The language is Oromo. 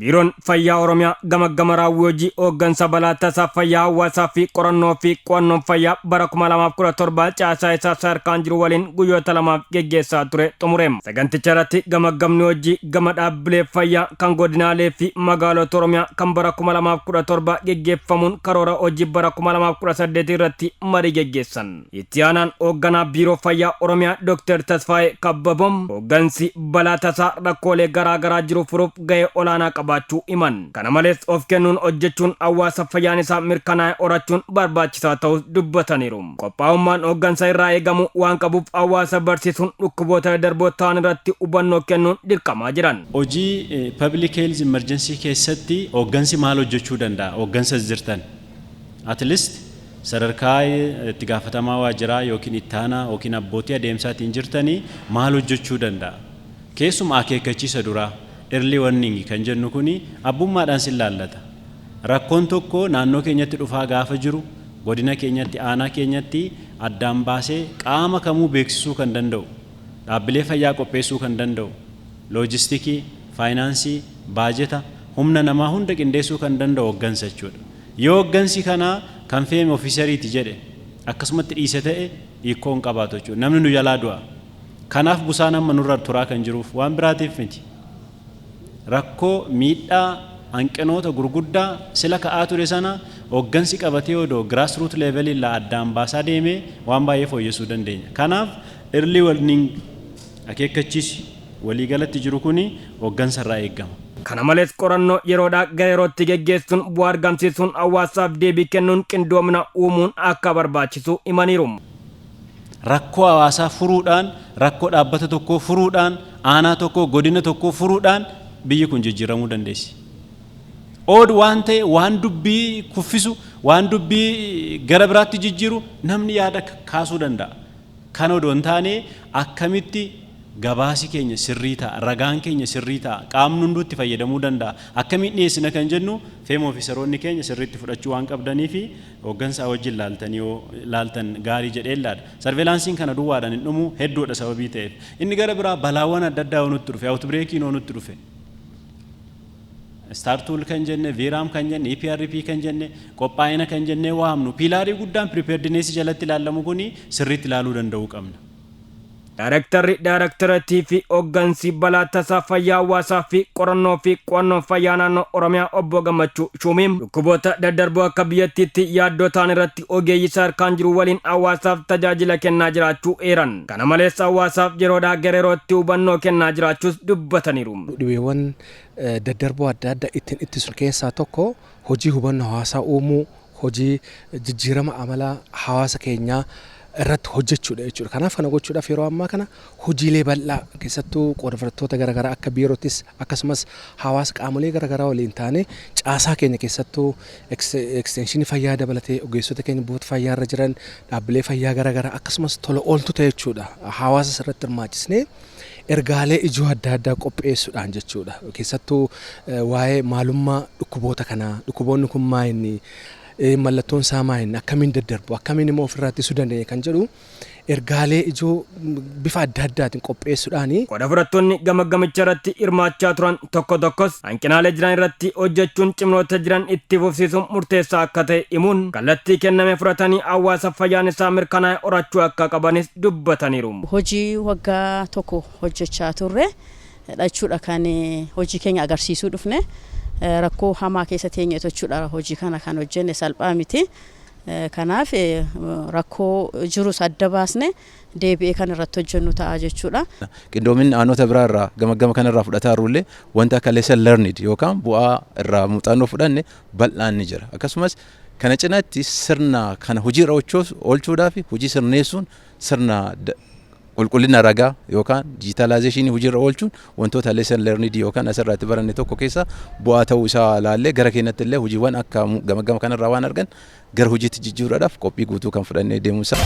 Biiroon Fayyaa Oromiyaa Gamaggama Raawwii Hojii Hoggansa Balaa Tasaa Fayyaa Hawaasaa fi Qorannoo fi Qo'annoo Fayyaa bara 2017 caasaa isaa sadarkaan jiru waliin guyyoota lamaaf Gaggeessaa ture xumure. Saganticha irratti gamaggamni hojii gama dhaabbilee fayyaa kan godinaalee fi magaalota Oromiyaa kan bara 2017 gaggeeffamuun karoora hojii bara 2018 irratti marii gaggeessan. Itti aanaan hoogganaa Biiroo Fayyaa Oromiyaa Dr. Tasfaayee Kabbabom hoggansi balaa tasaa rakkoolee garaa jiru furuuf gahee olaanaa qabaachuu iman. Kana malees of kennuun hojjechuun hawaasa fayyaan isaa mirkanaa'e horachuun barbaachisaa ta'uu dubbataniiru. Qophaa'ummaan hoggansa irraa eegamu waan qabuuf hawaasa barsiisuun dhukkuboota darboo ta'an irratti hubannoo kennuun dirqamaa jiran. Hojii public health emergency keessatti hoggansi maal hojjechuu danda'a? Hoggansa jirtan at least sadarkaa itti gaafatamaa waajjiraa yookiin itti aanaa yookiin abbootii adeemsaatiin jirtanii maal hojjechuu danda'a? Keessumaa akeekkachiisa duraa early warning kan jennu kuni abbummaadhaan sin laallata. Rakkoon tokko naannoo keenyatti dhufaa gaafa jiru godina keenyatti aanaa keenyatti addaan baasee qaama kamuu beeksisuu kan danda'u, dhaabbilee fayyaa qopheessuu kan danda'u, loojistikii, faayinaansii, baajeta, humna namaa hunda qindeessuu kan danda'u hoggansa jechuudha. Yoo hoggansi kanaa kan feeme ofiisariiti jedhe akkasumatti dhiise ta'e hiikoo hin qabaatu jechuudha. Namni nu jalaa du'a. Kanaaf busaan amma nurra turaa kan jiruuf waan biraatiif miti. Rakkoo miidhaa hanqinoota gurguddaa sila ka'aa ture sana hoggansi qabatee odoo grassroot level illa addaan baasaa deemee waan baay'ee fooyyessuu dandeenya. Kanaaf early warning akeekkachiisi waliigalatti jiru kuni hoggansa irraa eegama. Kana malees qorannoo yeroodhaa gara yerootti gaggeessuun bu'aa argamsiisuun hawaasaaf deebii kennuun qindoomina uumuun akka barbaachisu himaniiru. Rakkoo hawaasaa furuudhaan, rakkoo dhaabbata tokkoo furuudhaan, aanaa tokkoo godina tokkoo furuudhaan biyyi kun jijjiiramuu dandeessi. Ood waan ta'e waan dubbii kuffisu, waan dubbii gara biraatti jijjiiru namni yaada kaasuu danda'a. Kan odoo hin taane akkamitti gabaasi keenya sirrii ta'a, ragaan keenya sirrii ta'a, qaamni hunduutti fayyadamuu danda'a. Akkamitti dhiyeessina kan jennu feema ofiisaroonni keenya sirriitti fudhachuu waan qabdanii fi hoggansaa wajjin laaltan gaarii jedhee laadha. Sarveelaansiin kana duwwaadhaan hin dhumu hedduudha sababii ta'eef. Inni gara biraa balaawwan adda addaa nutti dhufe, awutbireekiin nutti dhufe. Startool kan jenne, Viiraam kan jenne, EPRP kan jenne, qophaa'ina kan jenne waamnu. Piilaarii guddaan preparedness jalatti ilaalamu kuni sirriitti ilaaluu danda'uu qabna. Daarektaratii fi hoggansi balaa tasaa fayyaa hawaasaa fi qorannoo fi qo'annoo fayyaa naannoo Oromiyaa obbo Gammachuu Shumiim dhukkuboota daddarboo akka biyyattiitti yaaddoo ta'an irratti ogeeyyii sadarkaan jiru waliin hawaasaaf tajaajila kennaa jiraachuu eeran. Kana malees hawaasaaf yeroodhaa gara yerootti hubannoo kennaa jiraachuus dubbataniiru. Dhibeewwan daddarboo adda addaa ittiin ittisuun keessaa tokko hojii hubannoo hawaasaa uumuu, hojii jijjiirama amalaa hawaasa keenyaa irratti hojjechuudha jechuudha. Kanaaf kana gochuudhaaf yeroo ammaa kana hojiilee bal'aa keessattuu qooddafattoota garaagaraa akka biirootis akkasumas hawaasa qaamolee garaagaraa waliin taane caasaa keenya keessattuu ekstenshinii fayyaa dabalatee ogeessota keenya buufata fayyaa irra jiran dhaabbilee fayyaa garaagaraa akkasumas tola ooltota jechuudha. Hawaasa irratti hirmaachisnee ergaalee ijoo adda addaa qopheessuudhaan jechuudha. Keessattuu waa'ee maalummaa dhukkuboota kanaa, dhukkuboonni kun maayinni mallattoon isaa maayinni akkamiin daddarbu, akkamiin immoo ofirraa ittisuu dandeenya kan jedhu ergaalee ijoo bifa adda addaatiin qopheessuudhaani. Qooda fudhattoonni gamaggamicha irratti hirmaachaa turan tokkos hanqinaalee jiran irratti hojjechuun cimnoota jiran itti fufsiisuun murteessaa akka ta'e himuun kallattii kenname fudhatanii hawaasa fayyaan isaa mirkanaa'e horachuu akka qabanis dubbataniiru. Hojii waggaa tokko hojjechaa turre jechuudha kan hojii keenya agarsiisuu dhufne. Rakkoo hamaa keessa teenye jechuudha hojii kana kan hojjenne salphaa miti. Kanaaf rakkoo jirus adda baasne deebi'ee kan irratti hojjennu ta'a jechuudha. Qindoominni aanota biraa irraa gamaggama kana irraa fudhataa jirullee wanta akka lesson learned yookaan bu'aa irraa muuxannoo fudhanne bal'aan ni jira. Akkasumas kana cinaatti sirna kana hojii irra oolchuudhaaf hojii sirneessuun sirna qulqullina ragaa yookaan digitalization hojii irra oolchuun wantoota lesson learned yookaan asirratti baranne tokko keessa bu'aa ta'uu isaa ilaallee gara keenyatti illee hojiiwwan akka gamaggama kana irraa waan argan gara hojiitti jijjiiruudhaaf qophii guutuu kan fudhannee deemuu isaa.